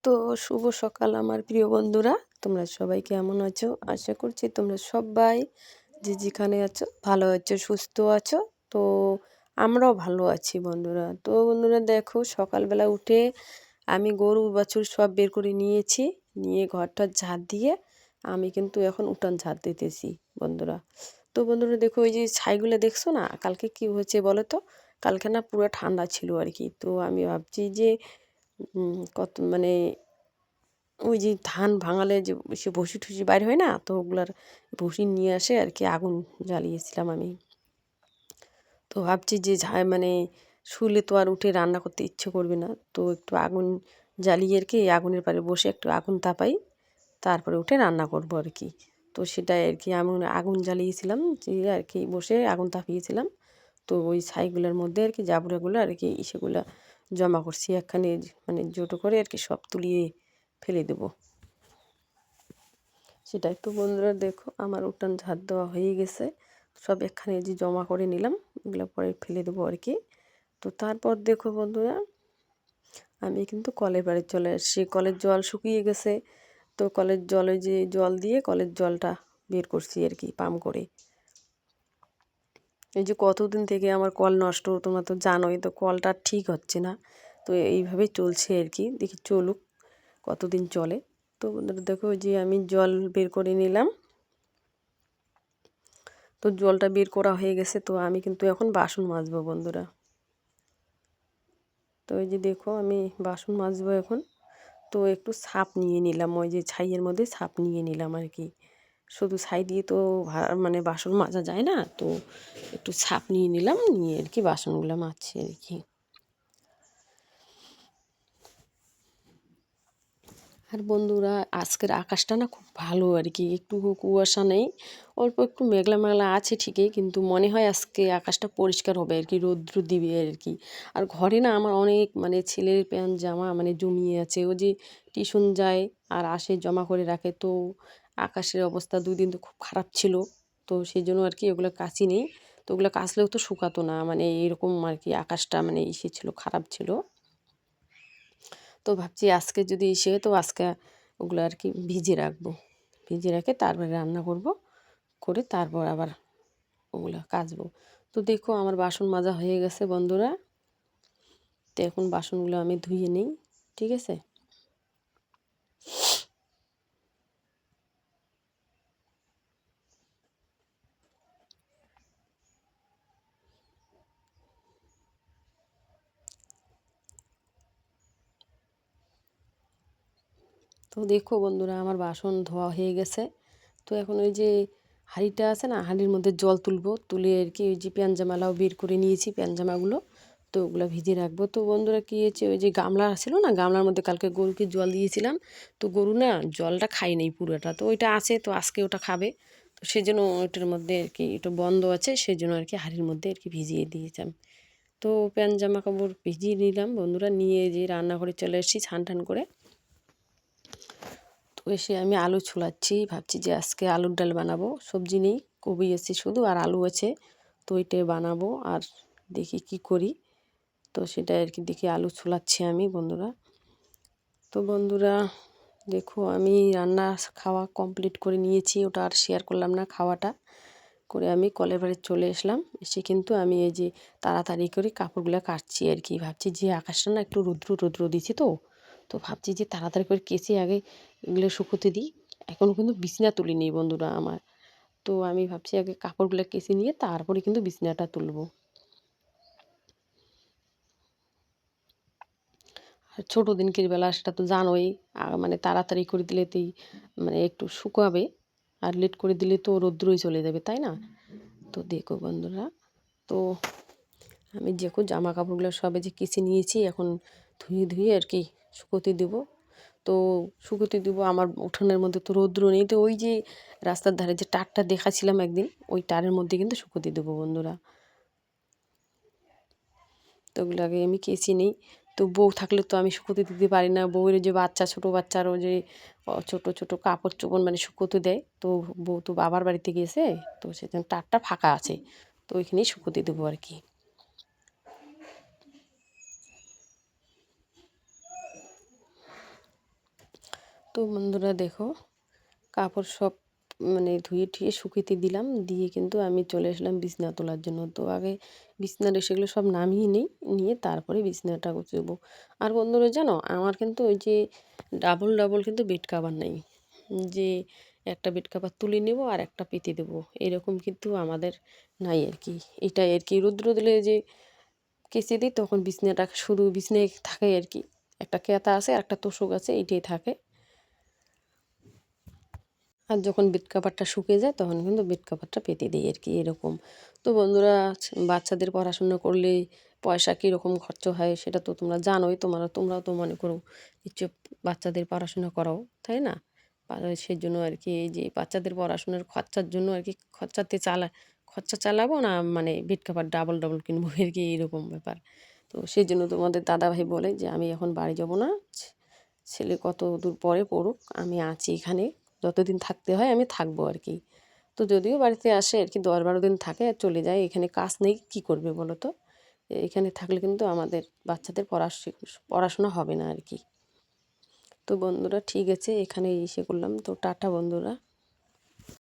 তো শুভ সকাল আমার প্রিয় বন্ধুরা, তোমরা সবাই কেমন আছো? আশা করছি তোমরা সবাই যে যেখানে আছো ভালো আছো, সুস্থ আছো। তো আমরাও ভালো আছি বন্ধুরা। তো বন্ধুরা দেখো, সকালবেলা উঠে আমি গরু বাছুর সব বের করে নিয়েছি, নিয়ে ঘরটা ঝাড় দিয়ে আমি কিন্তু এখন উঠান ঝাড় দিতেছি বন্ধুরা। তো বন্ধুরা দেখো, ওই যে ছাইগুলো দেখছো না, কালকে কি হয়েছে বলো তো? কালকে না পুরো ঠান্ডা ছিল আর কি। তো আমি ভাবছি যে কত মানে ওই যে ধান ভাঙালে যে সে ভুসি টুসি বাইর হয় না, তো ওগুলার ভুসি নিয়ে আসে আর কি, আগুন জ্বালিয়েছিলাম আমি। তো ভাবছি যে শুলে তো আর উঠে রান্না করতে ইচ্ছে করবে না, তো একটু আগুন জ্বালিয়ে আর কি আগুনের পাড়ে বসে একটু আগুন তাপাই, তারপরে উঠে রান্না করব আর কি। তো সেটাই আর কি, আমি আগুন জ্বালিয়েছিলাম যে আর কি, বসে আগুন তাপিয়েছিলাম। তো ওই ছাইগুলোর মধ্যে আর কি জাবড়াগুলো আর কি সেগুলো জমা করছি একখানে, জোটো করে আর কি সব তুলিয়ে ফেলে দেবো। সেটাই তো বন্ধুরা দেখো, আমার উঠান ঝাড় দেওয়া হয়ে গেছে, সব এখানে যে জমা করে নিলাম, এগুলো পরে ফেলে দেবো আর কি। তো তারপর দেখো বন্ধুরা, আমি কিন্তু কলের পাড়ে চলে আসছি। কলের জল শুকিয়ে গেছে, তো কলের জলে যে জল দিয়ে কলের জলটা বের করছি আর কি পাম্প করে। এই যে কতদিন থেকে আমার কল নষ্ট, তোমরা তো জানোই, তো কলটা ঠিক হচ্ছে না। তো এইভাবেই চলছে আর কি, দেখি চলুক কতদিন চলে। তো বন্ধুরা দেখো, যে আমি জল বের করে নিলাম, তো জলটা বের করা হয়ে গেছে। তো আমি কিন্তু এখন বাসন মাজবো বন্ধুরা। তো এই যে দেখো, আমি বাসন মাজবো এখন। তো একটু ছাপ নিয়ে নিলাম, ওই যে ছাইয়ের মধ্যে ছাপ নিয়ে নিলাম আর কি। শুধু ছাই দিয়ে তো বাসন মাজা যায় না, তো একটু ছাপ নিয়ে নিলাম, নিয়ে আর কি বাসনগুলো মাজছি আর কি। আর বন্ধুরা আজকের আকাশটা না খুব ভালো আর কি, একটু কুয়াশা নেই, অল্প একটু মেঘলা মেঘলা আছে ঠিকই, কিন্তু মনে হয় আজকে আকাশটা পরিষ্কার হবে আর কি, রৌদ্র দিবে আর কি। আর ঘরে না আমার অনেক ছেলের প্যান্ট জামা জমিয়ে আছে, ও যে টিউশন যায় আর আসে জমা করে রাখে। তো আকাশের অবস্থা 2 দিন তো খুব খারাপ ছিল, তো সেই জন্য আর কি ওগুলো কাচি নেই। তো ওগুলো কাচলেও তো শুকাতো না, এরকম আর কি আকাশটা ইসে ছিল, খারাপ ছিল। তো ভাবছি আজকে যদি ইসে হয়, তো আজকে ওগুলো আর কি ভিজিয়ে রাখবো, ভিজিয়ে রেখে তারপরে রান্না করব, করে তারপর আবার ওগুলো কাচবো। তো দেখো আমার বাসন মাজা হয়ে গেছে বন্ধুরা। তো এখন বাসনগুলো আমি ধুয়ে নিই, ঠিক আছে। তো দেখো বন্ধুরা, আমার বাসন ধোয়া হয়ে গেছে। তো এখন ওই যে হাঁড়িটা আছে না, হাঁড়ির মধ্যে জল তুলবো, তুলে আর কি ওই যে প্যানজামালাও বের করে নিয়েছি, প্যানজামাগুলো তো ওগুলো ভিজিয়ে রাখবো। তো বন্ধুরা কী হয়েছে, ওই যে গামলা ছিল না, গামলার মধ্যে কালকে গরুকে জল দিয়েছিলাম, তো গরু না জলটা খাই নেই পুরোটা, তো ওইটা আছে, তো আজকে ওটা খাবে। তো সেই জন্য ওইটার মধ্যে আর কি এটা বন্ধ আছে, সেই জন্য আর কি হাঁড়ির মধ্যে আর কি ভিজিয়ে দিয়েছিলাম। তো প্যানজামা কাপড় ভিজিয়ে নিলাম বন্ধুরা, নিয়ে যে রান্নাঘরে চলে এসেছি ছান টান করে। তো এসে আমি আলু ছুলাচ্ছি, ভাবছি যে আজকে আলুর ডাল বানাবো, সবজি নেই, কবি আছে শুধু আর আলু আছে, তো ওইটাই বানাবো। আর দেখি কি করি, তো সেটাই আর কি দেখি আলু ছুলাচ্ছি আমি বন্ধুরা। তো বন্ধুরা দেখো, আমি রান্না খাওয়া কমপ্লিট করে নিয়েছি, ওটা আর শেয়ার করলাম না। খাওয়াটা করে আমি কলের বাড়ি চলে আসলাম, এসে কিন্তু আমি এই যে তাড়াতাড়ি করে কাপড়গুলো কাটছি আর কি। ভাবছি যে আকাশটা না একটু রৌদ্র রৌদ্র দিচ্ছে, তো তো ভাবছি যে তাড়াতাড়ি করে কেচে আগে এগুলো শুকোতে দিই। এখনও কিন্তু বিছানা তুলিনি বন্ধুরা আমার, তো আমি ভাবছি আগে কাপড়গুলো কেচে নিয়ে তারপরে কিন্তু বিছানাটা তুলবো। আর ছোটো দিনকের বেলা সেটা তো জানোই, তাড়াতাড়ি করে দিলেতেই একটু শুকাবে, আর লেট করে দিলে তো রৌদ্রই চলে যাবে, তাই না? তো দেখো বন্ধুরা, তো আমি দেখো জামা কাপড়গুলো সবে যে কেচে নিয়েছি, এখন ধুয়ে ধুয়ে আর কি শুকোতে দেবো। তো শুকোতে দেবো, আমার উঠোনের মধ্যে তো রৌদ্র নেই, তো ওই যে রাস্তার ধারে যে টারটা দেখাছিলাম একদিন, ওই টারের মধ্যে কিন্তু শুকোতে দেবো বন্ধুরা। তো ওগুলো আগে আমি কেচে নিই। তো বউ থাকলে তো আমি শুকোতে দিতে পারি না, বউয়ের যে বাচ্চা, ছোটো বাচ্চারও যে ছোটো ছোটো কাপড় চোপড় শুকোতে দেয়, তো বউ তো বাবার বাড়িতে গিয়েছে, তো সেজন্য টারটা ফাঁকা আছে, তো ওইখানেই শুকোতে দেবো আর কি। তো বন্ধুরা দেখো, কাপড় সব মানে ধুয়ে টুয়ে শুকিয়ে দিলাম, দিয়ে কিন্তু আমি চলে আসলাম বিছনা তোলার জন্য। তো আগে বিছনার সেগুলো সব নামিয়ে নিই, নিয়ে তারপরে বিছনাটা গুছাবো। আর বন্ধুরা জানো, আমার কিন্তু ওই যে ডাবল ডাবল কিন্তু বেড কাভার নেই, যে একটা বেড কাভার তুলে নেব আর একটা পেতে দেবো, এরকম কিন্তু আমাদের নাই আর কি। এটাই আর কি, রৌদ্র দিলে যে কেচে দিই তখন বিছনাটা শুধু বিছনায় থাকে আর কি, একটা কেতা আছে আর একটা তোষক আছে, এইটাই থাকে। আর যখন বেড কাভারটা শুকিয়ে যায় তখন কিন্তু বেড কাভারটা পেতে দিই আর কি, এরকম। তো বন্ধুরা, বাচ্চাদের পড়াশোনা করলে পয়সা কীরকম খরচ হয় সেটা তো তোমরা জানোই, তোমরাও তো মনে করো নিশ্চয় বাচ্চাদের পড়াশোনা করাও, তাই না? সেই জন্য আর কি, এই যে বাচ্চাদের পড়াশোনার খরচার জন্য আর কি, খরচা চালাবো না, মানে বেড কাভার ডাবল ডাবল কিনবো আর কি, এরকম ব্যাপার। তো সেই জন্য তোমাদের দাদাভাই বলে যে আমি এখন বাড়ি যাব না, ছেলে কত দূর পরে পড়ুক, আমি আছি এখানে, যতদিন থাকতে হয় আমি থাকবো আর কি। তো যদিও বাড়িতে আসে আর কি 10-12 দিন থাকে আর চলে যায়, এখানে কাজ নেই, কী করবে বলো তো? এখানে থাকলে কিন্তু আমাদের বাচ্চাদের পড়াশোনা হবে না আর কি। তো বন্ধুরা ঠিক আছে, এখানে এসে করলাম, তো টাটা বন্ধুরা।